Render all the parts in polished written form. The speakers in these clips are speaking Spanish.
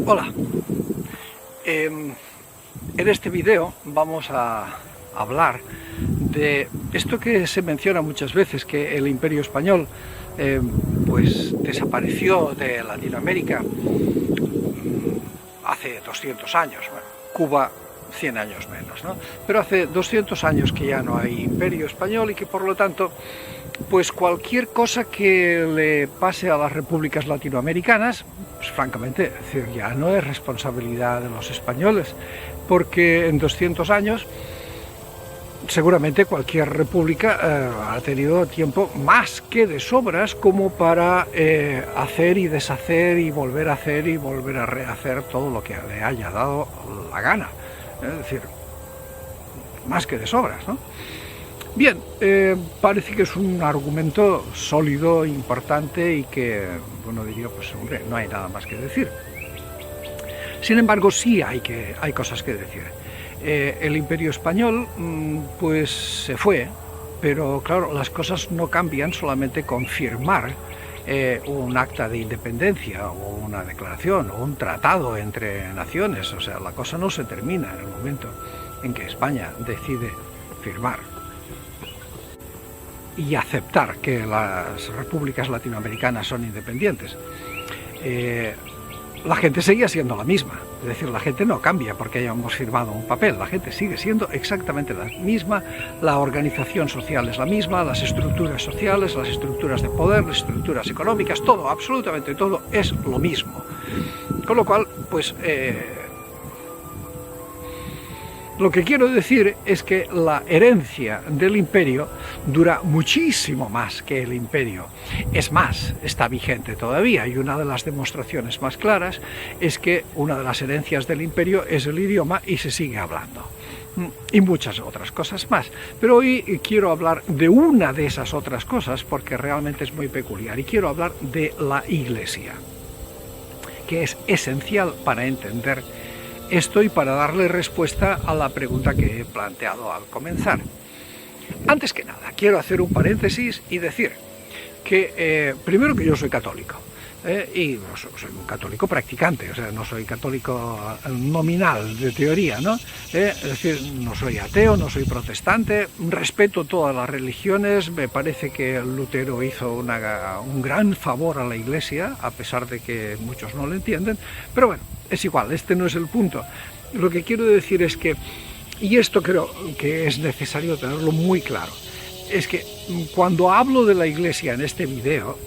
Hola, en este vídeo vamos a hablar de esto que se menciona muchas veces, que el Imperio Español pues desapareció de Latinoamérica hace 200 años, bueno, Cuba 100 años menos, ¿no? Pero hace 200 años que ya no hay Imperio Español y que por lo tanto pues cualquier cosa que le pase a las repúblicas latinoamericanas, pues francamente, es decir, ya no es responsabilidad de los españoles, porque en 200 años seguramente cualquier república ha tenido tiempo más que de sobras como para hacer y deshacer y volver a hacer y volver a rehacer todo lo que le haya dado la gana. Es decir, más que de sobras, ¿no? Bien, parece que es un argumento sólido, importante y que, bueno, diría, pues hombre, no hay nada más que decir. Sin embargo, sí hay cosas que decir. El Imperio Español, pues se fue, pero claro, las cosas no cambian solamente con firmar un acta de independencia o una declaración o un tratado entre naciones. O sea, la cosa no se termina en el momento en que España decide firmar y aceptar que las repúblicas latinoamericanas son independientes. La gente seguía siendo la misma, es decir, la gente no cambia porque hayamos firmado un papel, la gente sigue siendo exactamente la misma, la organización social es la misma, las estructuras sociales, las estructuras de poder, las estructuras económicas, todo, absolutamente todo es lo mismo. Con lo cual, pues, lo que quiero decir es que la herencia del imperio dura muchísimo más que el imperio. Es más, está vigente todavía, y una de las demostraciones más claras es que una de las herencias del imperio es el idioma y se sigue hablando. Y muchas otras cosas más. Pero hoy quiero hablar de una de esas otras cosas porque realmente es muy peculiar, y quiero hablar de la Iglesia, que es esencial para entender esto y para darle respuesta a la pregunta que he planteado al comenzar. Antes que nada, quiero hacer un paréntesis y decir que, primero, que yo soy católico, y soy un católico practicante, o sea, no soy católico nominal de teoría, ¿no? Es decir, no soy ateo, no soy protestante, respeto todas las religiones, me parece que Lutero hizo un gran favor a la Iglesia, a pesar de que muchos no lo entienden, pero bueno, es igual, este no es el punto. Lo que quiero decir es que, y esto creo que es necesario tenerlo muy claro, es que cuando hablo de la Iglesia en este video,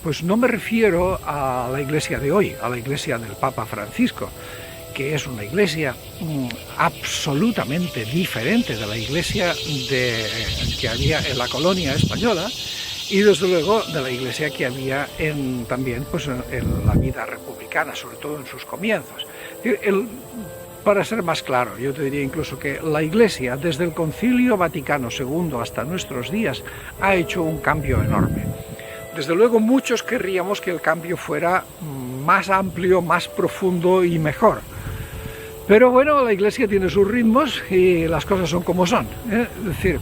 pues no me refiero a la Iglesia de hoy, a la Iglesia del Papa Francisco, que es una iglesia absolutamente diferente de la iglesia que había en la colonia española, y desde luego de la iglesia que había también pues, en la vida republicana, sobre todo en sus comienzos. Para ser más claro, yo te diría incluso que la Iglesia, desde el Concilio Vaticano II hasta nuestros días, ha hecho un cambio enorme. Desde luego muchos querríamos que el cambio fuera más amplio, más profundo y mejor. Pero bueno, la Iglesia tiene sus ritmos y las cosas son como son, ¿eh? Es decir,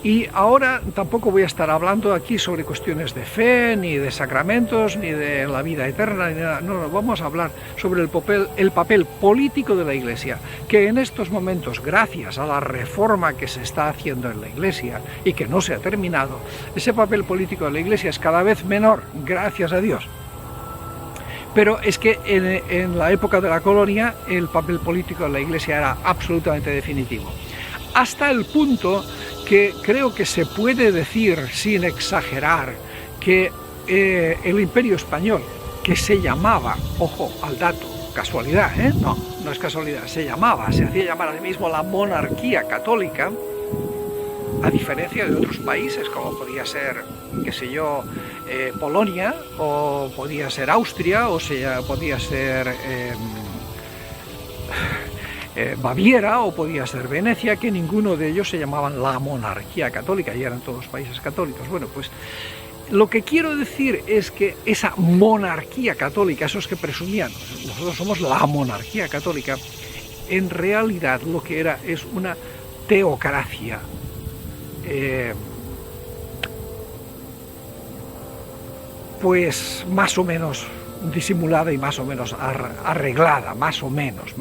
y ahora tampoco voy a estar hablando aquí sobre cuestiones de fe, ni de sacramentos, ni de la vida eterna, ni nada. No, vamos a hablar sobre el papel político de la Iglesia, que en estos momentos, gracias a la reforma que se está haciendo en la Iglesia y que no se ha terminado, ese papel político de la Iglesia es cada vez menor, gracias a Dios. Pero es que en la época de la colonia el papel político de la Iglesia era absolutamente definitivo. Hasta el punto que creo que se puede decir, sin exagerar, que el Imperio Español, que se llamaba, ojo al dato, casualidad, no es casualidad, se hacía llamar a sí mismo la monarquía católica, a diferencia de otros países, como podía ser, qué sé yo, Polonia, o podía ser Austria, o podía ser Baviera, o podía ser Venecia, que ninguno de ellos se llamaban la monarquía católica y eran todos países católicos. Bueno, pues lo que quiero decir es que esa monarquía católica, esos que presumían, nosotros somos la monarquía católica, en realidad lo que era es una teocracia, pues más o menos disimulada y más o menos arreglada, más o menos.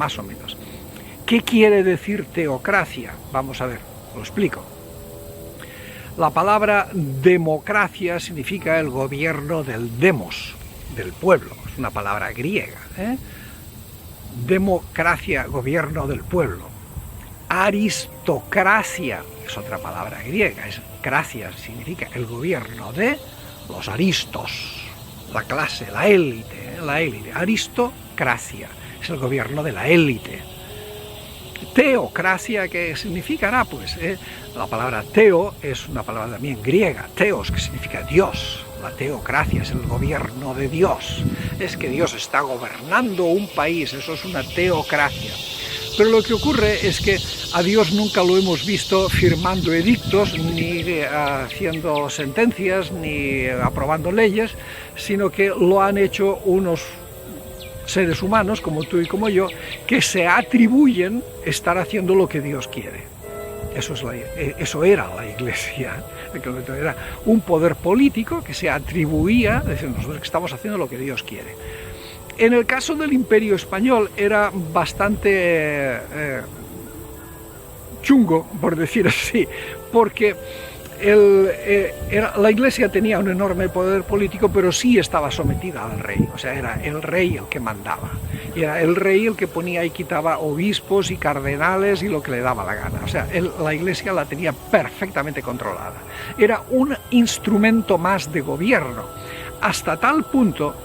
¿Qué quiere decir teocracia? Vamos a ver, lo explico. La palabra democracia significa el gobierno del demos, del pueblo, es una palabra griega, ¿eh? Democracia, gobierno del pueblo. Aristocracia es otra palabra griega, es cracia, significa el gobierno de los aristos, la clase, la élite, aristocracia, es el gobierno de la élite. Teocracia, ¿qué significará? Pues la palabra teo es una palabra también griega, teos, que significa Dios. La teocracia es el gobierno de Dios, es que Dios está gobernando un país, eso es una teocracia. Pero lo que ocurre es que a Dios nunca lo hemos visto firmando edictos, ni haciendo sentencias, ni aprobando leyes, sino que lo han hecho unos seres humanos, como tú y como yo, que se atribuyen estar haciendo lo que Dios quiere. Eso era la Iglesia, era un poder político que se atribuía, decir, nosotros que estamos haciendo lo que Dios quiere. En el caso del Imperio Español era bastante chungo, por decir así, porque la Iglesia tenía un enorme poder político, pero sí estaba sometida al rey, o sea, era el rey el que mandaba, y era el rey el que ponía y quitaba obispos y cardenales y lo que le daba la gana, o sea, la Iglesia la tenía perfectamente controlada, era un instrumento más de gobierno, hasta tal punto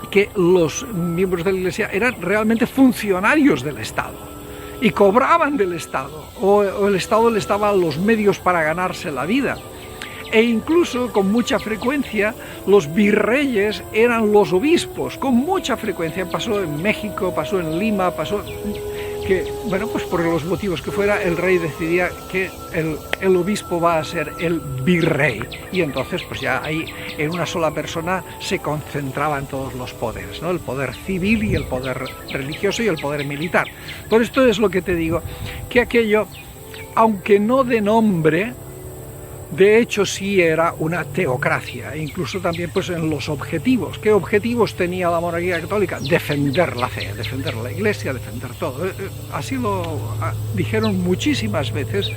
que los miembros de la Iglesia eran realmente funcionarios del Estado y cobraban del Estado, o el Estado les daba los medios para ganarse la vida. E incluso con mucha frecuencia los virreyes eran los obispos, con mucha frecuencia. Pasó en México, pasó en Lima, pasó que, bueno, pues por los motivos que fuera, el rey decidía que el obispo va a ser el virrey, y entonces pues ya ahí en una sola persona se concentraban todos los poderes, ¿no? El poder civil y el poder religioso y el poder militar. Por esto es lo que te digo, que aquello, aunque no de nombre, de hecho sí era una teocracia, e incluso también pues en los objetivos. ¿Qué objetivos tenía la monarquía católica? Defender la fe, defender la Iglesia, defender todo. Así lo dijeron muchísimas veces,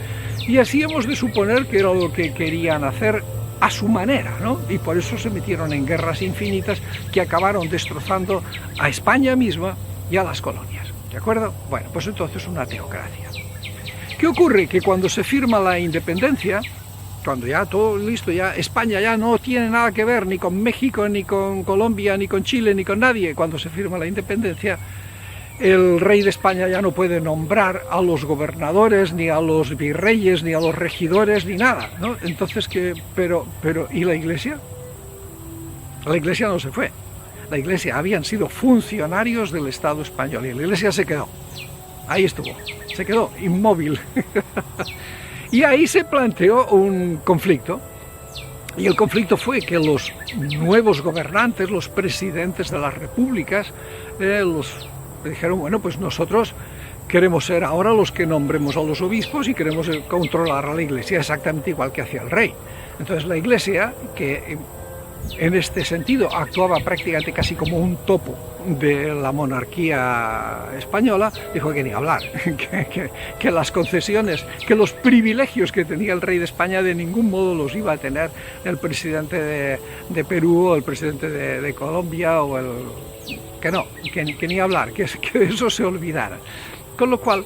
y así hemos de suponer que era lo que querían hacer a su manera, ¿no? Y por eso se metieron en guerras infinitas que acabaron destrozando a España misma y a las colonias, ¿de acuerdo? Bueno, pues entonces una teocracia. ¿Qué ocurre? Que cuando se firma la independencia, cuando ya todo listo, ya España ya no tiene nada que ver ni con México, ni con Colombia, ni con Chile, ni con nadie, cuando se firma la independencia, el rey de España ya no puede nombrar a los gobernadores, ni a los virreyes, ni a los regidores, ni nada, ¿no? Entonces, pero, ¿y la Iglesia? La Iglesia no se fue. La Iglesia habían sido funcionarios del Estado español, y la Iglesia se quedó. Ahí estuvo, se quedó inmóvil. Y ahí se planteó un conflicto, y el conflicto fue que los nuevos gobernantes, los presidentes de las repúblicas, dijeron, bueno, pues nosotros queremos ser ahora los que nombremos a los obispos y queremos controlar a la Iglesia exactamente igual que hacía el rey. Entonces la Iglesia, que en este sentido actuaba prácticamente casi como un topo de la monarquía española, dijo que ni hablar, que las concesiones, que los privilegios que tenía el rey de España de ningún modo los iba a tener el presidente de Perú o el presidente de Colombia, o que ni hablar, que eso se olvidara. Con lo cual,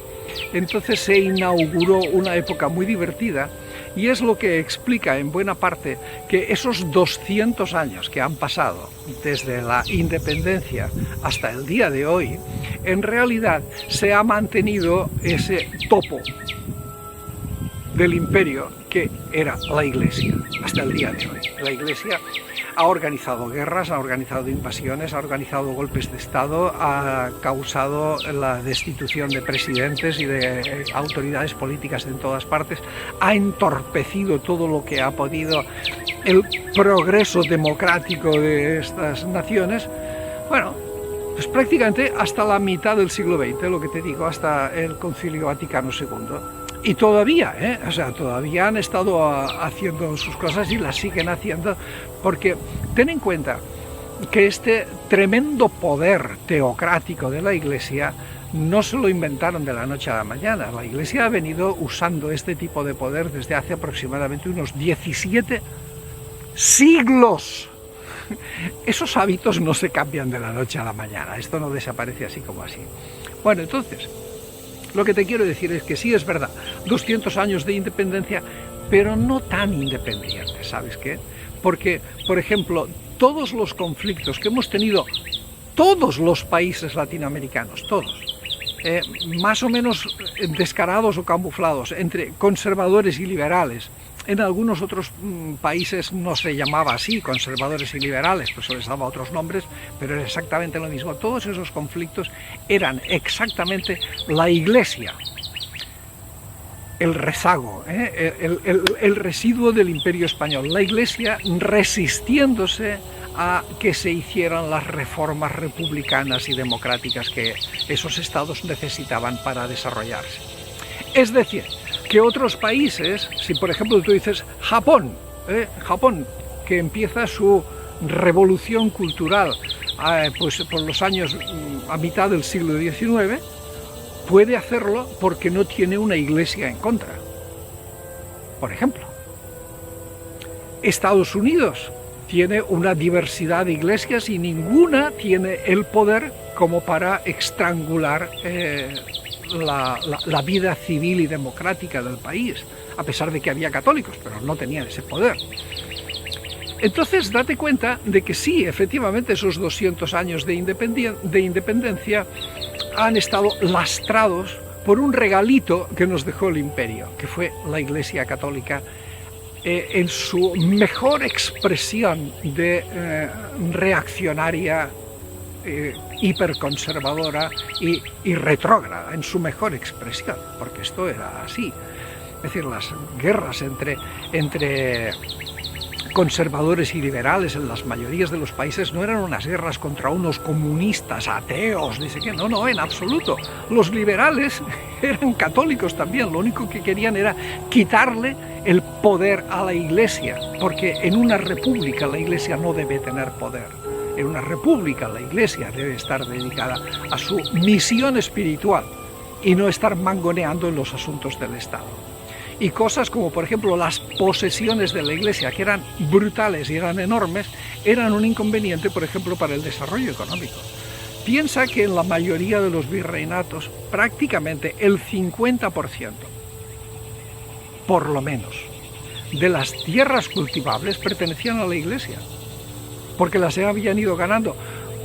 entonces se inauguró una época muy divertida, y es lo que explica en buena parte que esos 200 años que han pasado desde la independencia hasta el día de hoy, en realidad se ha mantenido ese topo del imperio que era la Iglesia hasta el día de hoy. La Iglesia ha organizado guerras, ha organizado invasiones, ha organizado golpes de Estado, ha causado la destitución de presidentes y de autoridades políticas en todas partes, ha entorpecido todo lo que ha podido el progreso democrático de estas naciones. Bueno, pues prácticamente hasta la mitad del siglo XX, lo que te digo, hasta el Concilio Vaticano II. Y todavía, todavía han estado haciendo sus cosas y las siguen haciendo, porque ten en cuenta que este tremendo poder teocrático de la Iglesia no se lo inventaron de la noche a la mañana. La Iglesia ha venido usando este tipo de poder desde hace aproximadamente unos 17 siglos. Esos hábitos no se cambian de la noche a la mañana, esto no desaparece así como así. Bueno, entonces, lo que te quiero decir es que sí es verdad, 200 años de independencia, pero no tan independientes, ¿sabes qué? Porque, por ejemplo, todos los conflictos que hemos tenido, todos los países latinoamericanos, todos, más o menos descarados o camuflados, entre conservadores y liberales. En algunos otros países no se llamaba así, conservadores y liberales, pues se les daba otros nombres, pero era exactamente lo mismo. Todos esos conflictos eran exactamente la Iglesia, el rezago, el residuo del Imperio Español, la Iglesia resistiéndose a que se hicieran las reformas republicanas y democráticas que esos estados necesitaban para desarrollarse. Es decir, que otros países, si por ejemplo tú dices Japón, Japón, que empieza su revolución cultural pues por los años a mitad del siglo XIX, puede hacerlo porque no tiene una iglesia en contra. Por ejemplo, Estados Unidos tiene una diversidad de iglesias y ninguna tiene el poder como para estrangular la vida civil y democrática del país, a pesar de que había católicos, pero no tenían ese poder. Entonces, date cuenta de que sí, efectivamente, esos 200 años de independencia han estado lastrados por un regalito que nos dejó el imperio, que fue la Iglesia Católica en su mejor expresión de reaccionaria, hiperconservadora y retrógrada, en su mejor expresión, porque esto era así. Es decir, las guerras entre conservadores y liberales en las mayorías de los países no eran unas guerras contra unos comunistas, ateos, ni sé qué, no, en absoluto. Los liberales eran católicos también, lo único que querían era quitarle el poder a la Iglesia, porque en una república la Iglesia no debe tener poder. En una república la Iglesia debe estar dedicada a su misión espiritual y no estar mangoneando en los asuntos del Estado. Y cosas como, por ejemplo, las posesiones de la Iglesia, que eran brutales y eran enormes, eran un inconveniente, por ejemplo, para el desarrollo económico. Piensa que en la mayoría de los virreinatos, prácticamente el 50%, por lo menos, de las tierras cultivables pertenecían a la Iglesia, porque las habían ido ganando,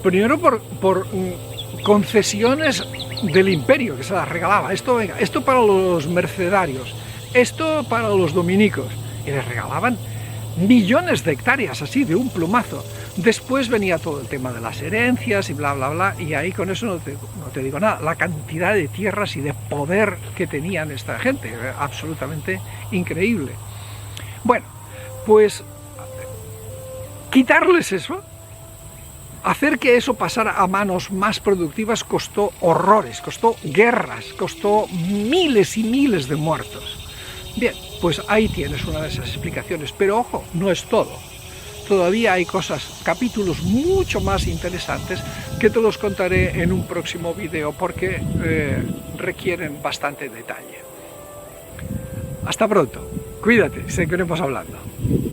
primero por concesiones del imperio, que se las regalaba. Esto para los mercedarios, esto para los dominicos, y les regalaban millones de hectáreas así, de un plumazo. Después venía todo el tema de las herencias y bla, bla, bla, y ahí con eso no te digo nada. La cantidad de tierras y de poder que tenían esta gente, absolutamente increíble. Bueno, pues quitarles eso, hacer que eso pasara a manos más productivas costó horrores, costó guerras, costó miles y miles de muertos. Bien, pues ahí tienes una de esas explicaciones, pero ojo, no es todo. Todavía hay capítulos mucho más interesantes que te los contaré en un próximo vídeo porque requieren bastante detalle. Hasta pronto, cuídate, seguiremos hablando.